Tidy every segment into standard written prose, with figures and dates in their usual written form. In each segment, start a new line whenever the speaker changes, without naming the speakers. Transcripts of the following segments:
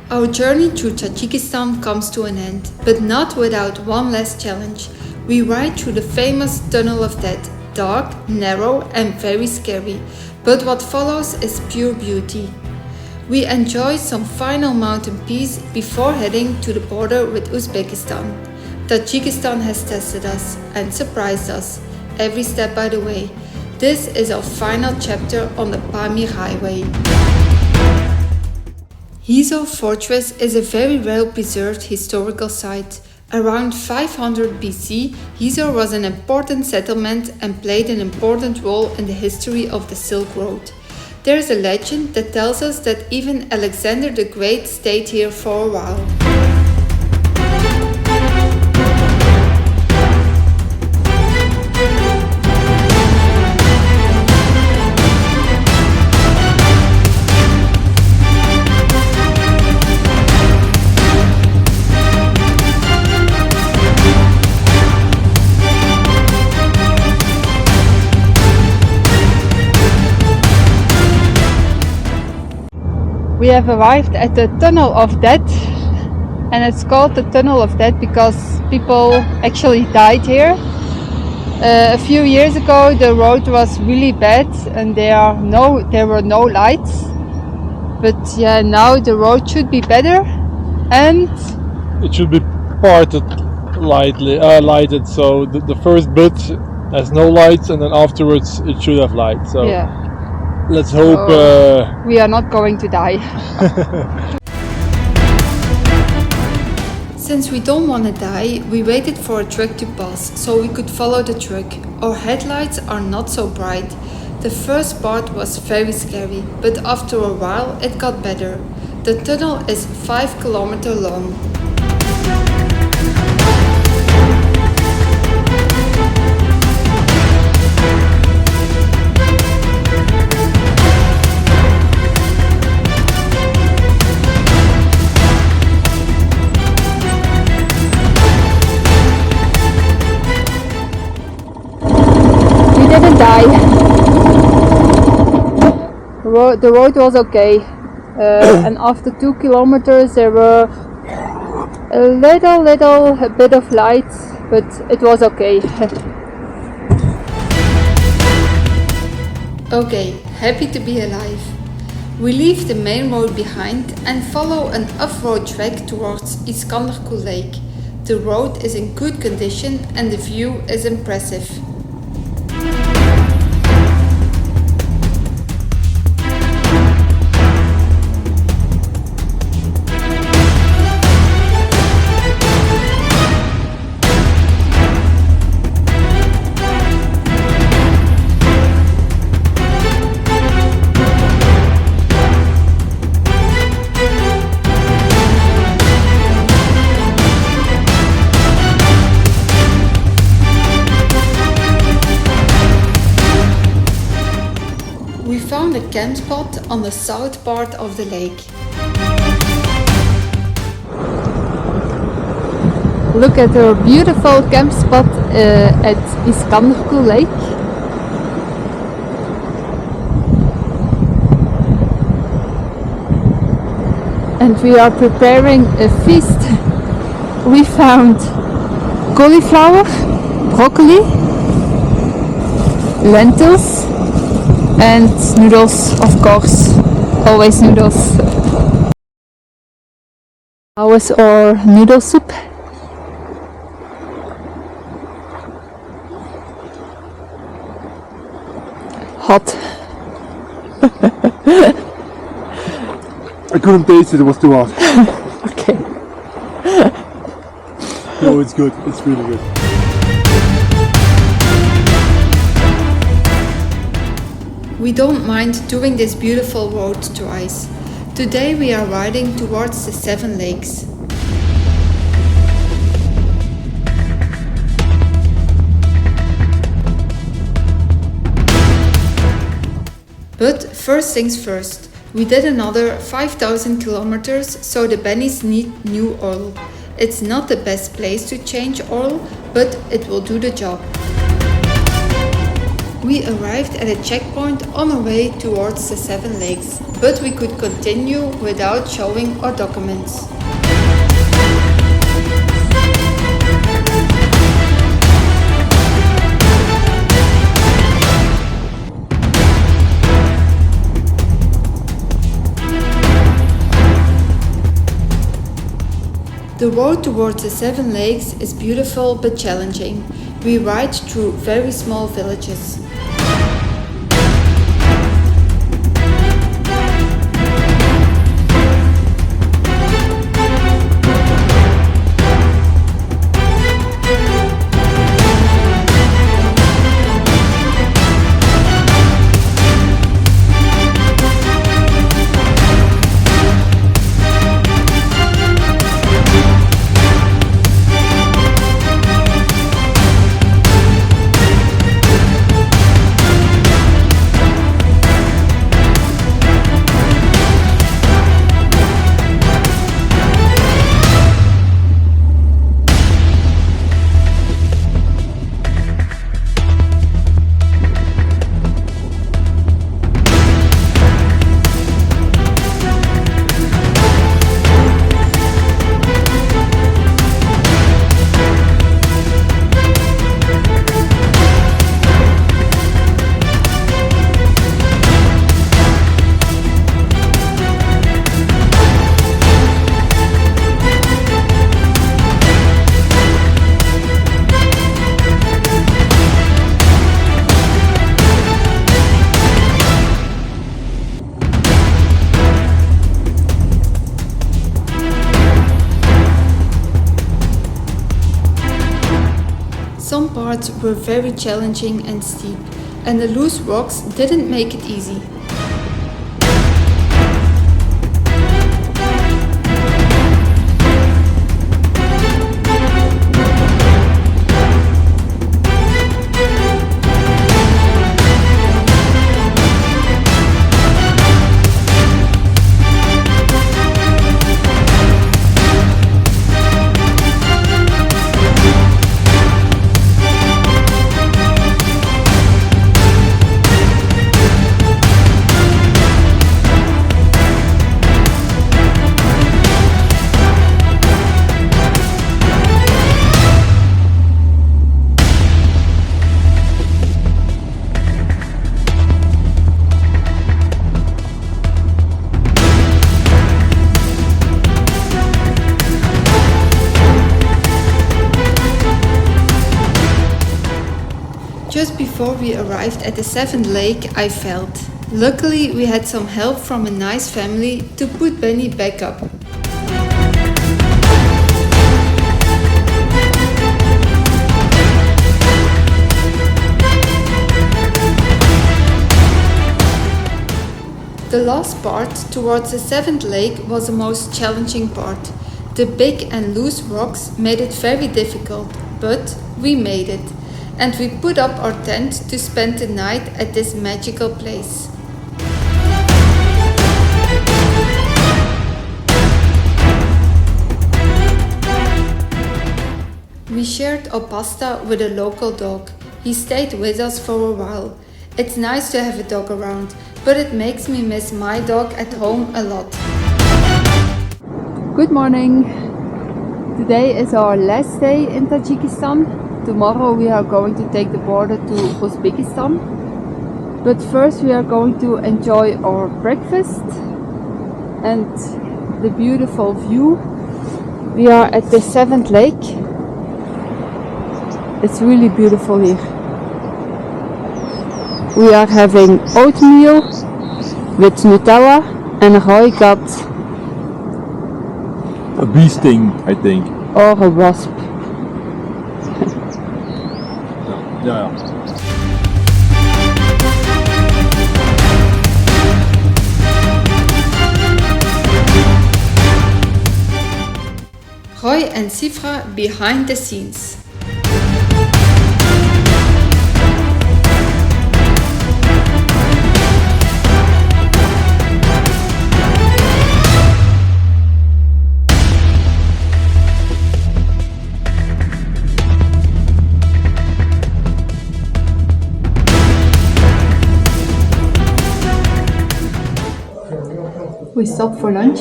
Our journey through Tajikistan comes to an end, but not without one last challenge. We ride through the famous Tunnel of Death, dark, narrow and very scary, but what follows is pure beauty. We enjoy some final mountain peace before heading to the border with Uzbekistan. Tajikistan has tested us and surprised us, every step by the way. This is our final chapter on the Pamir Highway. Hisor Fortress is a very well-preserved historical site. Around 500 BC, Hisor was an important settlement and played an important role in the history of the Silk Road. There is a legend that tells us that even Alexander the Great stayed here for a while. We have arrived at the Tunnel of Death, and it's called the Tunnel of Death because people actually died here. A few years ago the road was really bad and there were no lights, but yeah, now the road should be better and
it should be parted lighted, so the first bit has no lights and then afterwards it should have light. So
yeah.
Let's hope
we are not going to die. Since we don't want to die, we waited for a truck to pass so we could follow the truck. Our headlights are not so bright. The first part was very scary, but after a while it got better. The tunnel is 5 kilometers long. Didn't die. The road was okay, and after 2 kilometers there were a little bit of lights, but it was okay. Okay, happy to be alive. We leave the main road behind and follow an off-road track towards Iskanderkul lake. The road is in good condition and the view is impressive. We found a campspot on the south part of the lake. Look at our beautiful campspot at Iskanderkul lake. And we are preparing a feast. We found cauliflower, broccoli, lentils, and noodles, of course, always noodles. How was our noodle soup? Hot.
I couldn't taste it, it was too hot.
Okay.
No, it's good, it's really good.
We don't mind doing this beautiful road twice. Today we are riding towards the 7 lakes. But first things first, we did another 5,000 kilometers, so the bennies need new oil. It's not the best place to change oil, but it will do the job. We arrived at a checkpoint on our way towards the Seven Lakes, but we could continue without showing our documents. The road towards the Seven Lakes is beautiful but challenging. We ride through very small villages. Some parts were very challenging and steep, and the loose rocks didn't make it easy. Just before we arrived at the seventh lake, I felt. Luckily, we had some help from a nice family to put Benny back up. The last part towards the seventh lake was the most challenging part. The big and loose rocks made it very difficult, but we made it. And we put up our tent to spend the night at this magical place. We shared our pasta with a local dog. He stayed with us for a while. It's nice to have a dog around, but it makes me miss my dog at home a lot. Good morning! Today is our last day in Tajikistan. Tomorrow we are going to take the border to Uzbekistan. But first we are going to enjoy our breakfast and the beautiful view. We are at the seventh lake. It's really beautiful here. We are having oatmeal with Nutella, and Roy got
a bee sting, I think.
Or a wasp.
Yeah.
Roy and Sifra behind the scenes. We stopped for lunch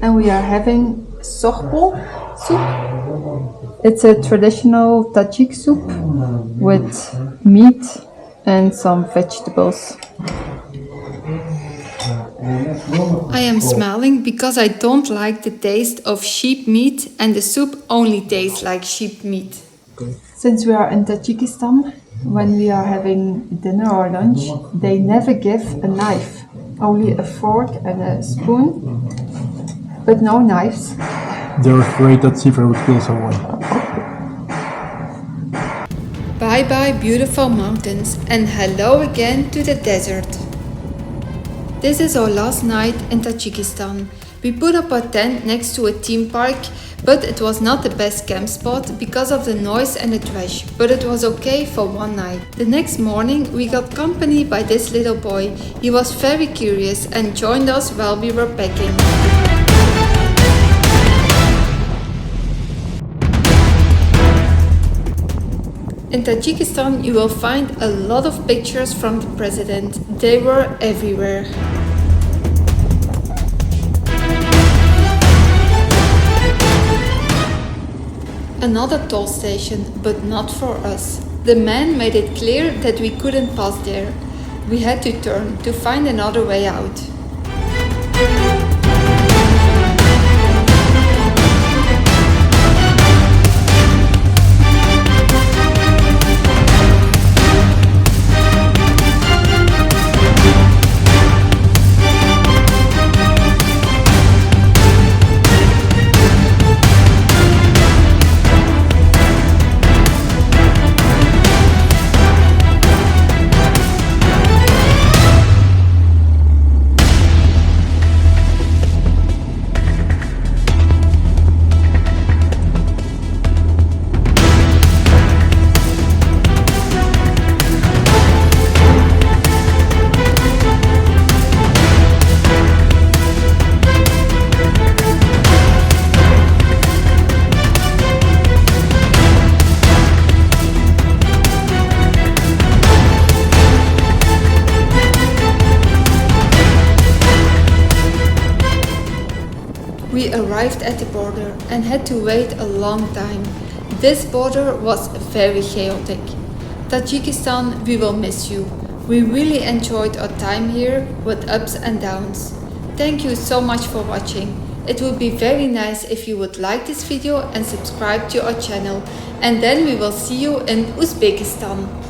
and we are having sohbul soup. It's a traditional Tajik soup with meat and some vegetables. I am smiling because I don't like the taste of sheep meat and the soup only tastes like sheep meat. Since we are in Tajikistan, when we are having dinner or lunch, they never give a knife, only a fork and a spoon, but no knives.
They're afraid that seafood would kill someone.
Bye bye beautiful mountains and hello again to the desert. This is our last night in Tajikistan. We put up a tent next to a theme park, but it was not the best camp spot because of the noise and the trash, but it was okay for one night. The next morning we got company by this little boy. He was very curious and joined us while we were packing. In Tajikistan you will find a lot of pictures from the president. They were everywhere. Another toll station, but not for us. The man made it clear that we couldn't pass there. We had to turn to find another way out. We arrived at the border and had to wait a long time. This border was very chaotic. Tajikistan, we will miss you. We really enjoyed our time here with ups and downs. Thank you so much for watching. It would be very nice if you would like this video and subscribe to our channel. And then we will see you in Uzbekistan.